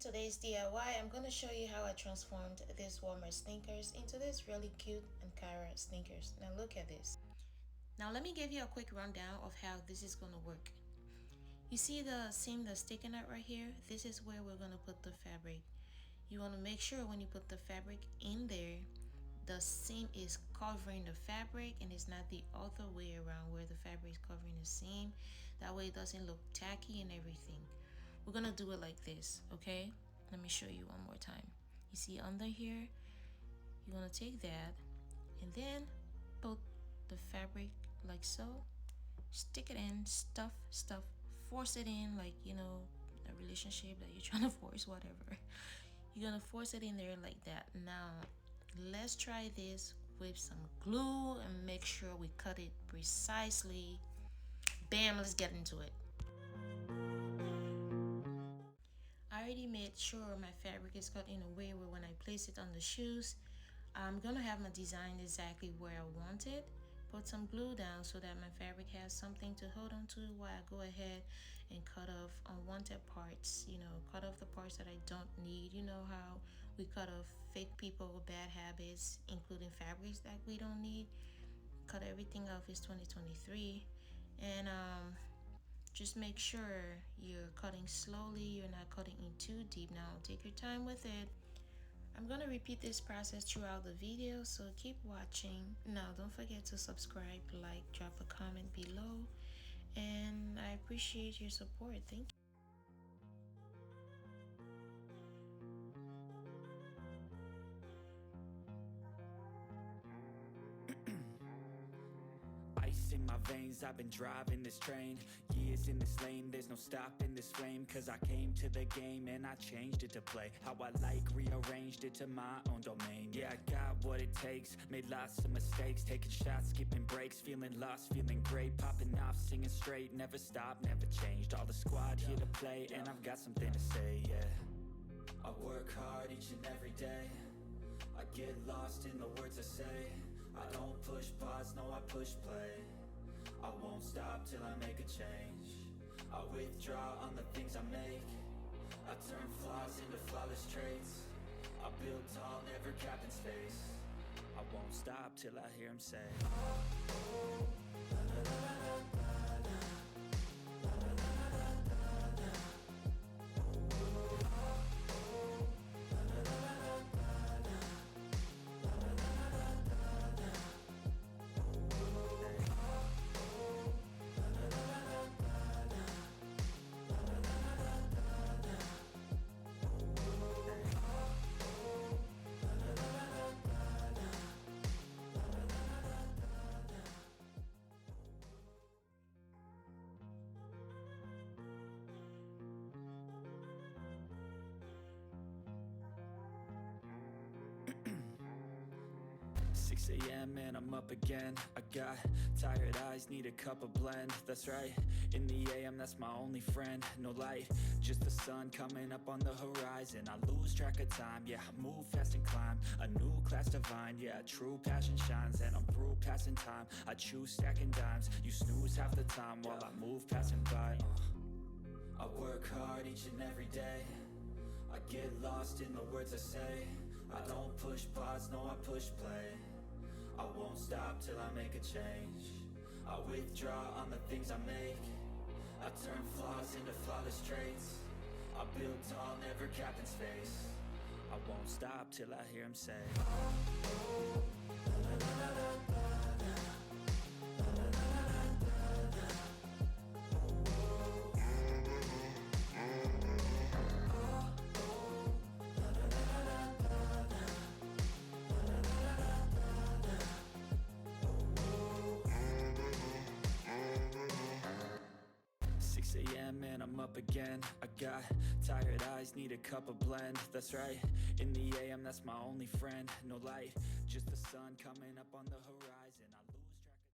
today's DIY, I'm going to show you how I transformed these Walmart sneakers into this really cute Ankara sneakers. Now look at this. Now let me give you a quick rundown of how this is going to work. You see the seam that's sticking out right here? This is where we're going to put the fabric. You want to make sure when you put the fabric in there, the seam is covering the fabric and it's not the other way around where the fabric is covering the seam. That way it doesn't look tacky and everything. We're gonna do it like this, okay? Let me show you one more time. You see under here, you're gonna take that and then put the fabric like so, stick it in, stuff, force it in, like, you know, a relationship that you're trying to force, whatever. You're gonna force it in there like that. Now let's try this with some glue and make sure we cut it precisely. Bam, let's get into it. I already made sure my fabric is cut in a way where when I place it on the shoes, I'm gonna have my design exactly where I want it. Put some glue down so that my fabric has something to hold on to while I go ahead and cut off unwanted parts. You know, cut off the parts that I don't need. You know how we cut off fake people with bad habits, including fabrics that we don't need. Cut everything off. It's 2023, and just make sure you're cutting slowly. You're not cutting in too deep. Now take your time with it. I'm gonna repeat this process throughout the video, so keep watching. Now don't forget to subscribe, like, drop a comment below, and I appreciate your support. Thank you. Ice in my veins, I've been driving this train. Years in this lane, there's no stopping this flame. Cause I came to the game and I changed it to play how I like, rearranged it to my own domain. Yeah, I got what it takes, made lots of mistakes, taking shots, skipping breaks, feeling lost, feeling great, popping off, singing straight, never stopped, never changed. All the squad here to play, and I've got something to say, yeah. I work hard each and every day, I get lost in the words I say. I don't push pause, no, I push play. I won't stop till I make a change. I withdraw on the things I make. I turn flaws into flawless traits. I build tall, never capped in space. I won't stop till I hear him say, oh, la, la, la, la, la, la. AM and I'm up again. I got tired eyes, need a cup of blend. That's right, in the AM, that's my only friend. No light, just the sun coming up on the horizon. I lose track of time, yeah, I move fast and climb a new class divine, yeah, true passion shines. And I'm through passing time, I choose stacking dimes. You snooze half the time while I move passing by. I work hard each and every day, I get lost in the words I say. I don't push pause, no, I push play. I won't stop till I make a change. I withdraw on the things I make. I turn flaws into flawless traits. I build tall, never capped in space. I won't stop till I hear him say, oh, la, la, la, la, la. AM and I'm up again. I got tired eyes, need a cup of blend. That's right, in the AM, that's my only friend. No light, just the sun coming up on the horizon. I lose